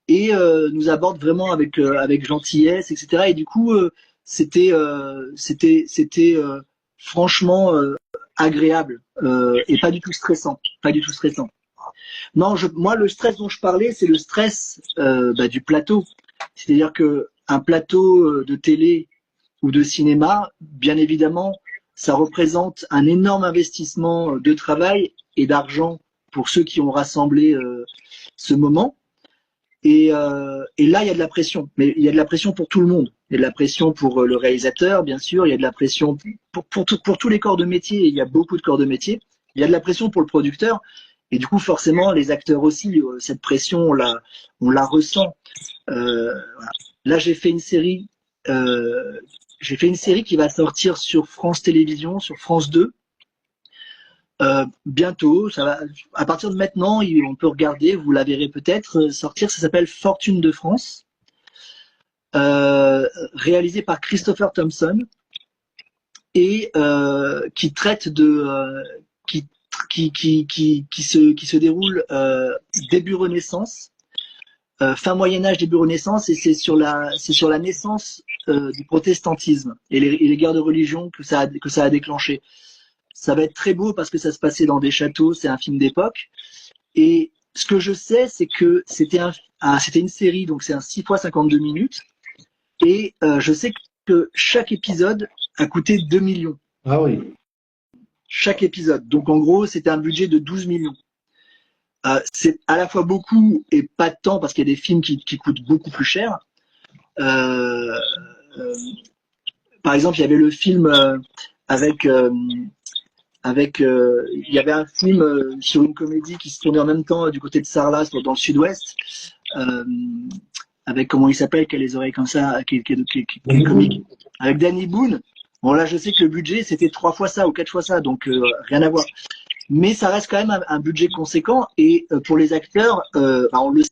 et nous aborde vraiment avec gentillesse, etc. Et du coup, c'était franchement agréable et pas du tout stressant, pas du tout stressant. Non, moi le stress dont je parlais, c'est le stress du plateau. C'est-à-dire que un plateau de télé ou de cinéma, bien évidemment, ça représente un énorme investissement de travail et d'argent pour ceux qui ont rassemblé ce moment. Et là, il y a de la pression. Mais il y a de la pression pour tout le monde. Il y a de la pression pour le réalisateur, bien sûr. Il y a de la pression pour tous les corps de métier. Il y a beaucoup de corps de métier. Il y a de la pression pour le producteur. Et du coup, forcément, les acteurs aussi, cette pression, on la ressent. Voilà. Là, j'ai fait une série qui va sortir sur France Télévisions, sur France 2. Bientôt, ça va, à partir de maintenant, on peut regarder, vous la verrez peut-être sortir. Ça s'appelle Fortune de France, réalisé par Christopher Thompson et qui traite qui se déroule début Renaissance, fin Moyen Âge, début Renaissance, et c'est sur la naissance du protestantisme et les guerres de religion que ça a déclenché. Ça va être très beau parce que ça se passait dans des châteaux, c'est un film d'époque. Et ce que je sais, c'est que c'était une série, donc c'est un 6 fois 52 minutes. Et je sais que chaque épisode a coûté 2 millions. Ah oui. Chaque épisode. Donc en gros, c'était un budget de 12 millions. C'est à la fois beaucoup et pas tant parce qu'il y a des films qui coûtent beaucoup plus cher. Par exemple, il y avait le film avec il y avait un film sur une comédie qui se tournait en même temps du côté de Sarlat, dans le sud-ouest, euh, avec comment il s'appelle, qui a les oreilles comme ça, qui est comique, avec Danny Boone. Bon là, je sais que le budget c'était 3 fois ça ou 4 fois ça, donc rien à voir. Mais ça reste quand même un budget conséquent et pour les acteurs, on le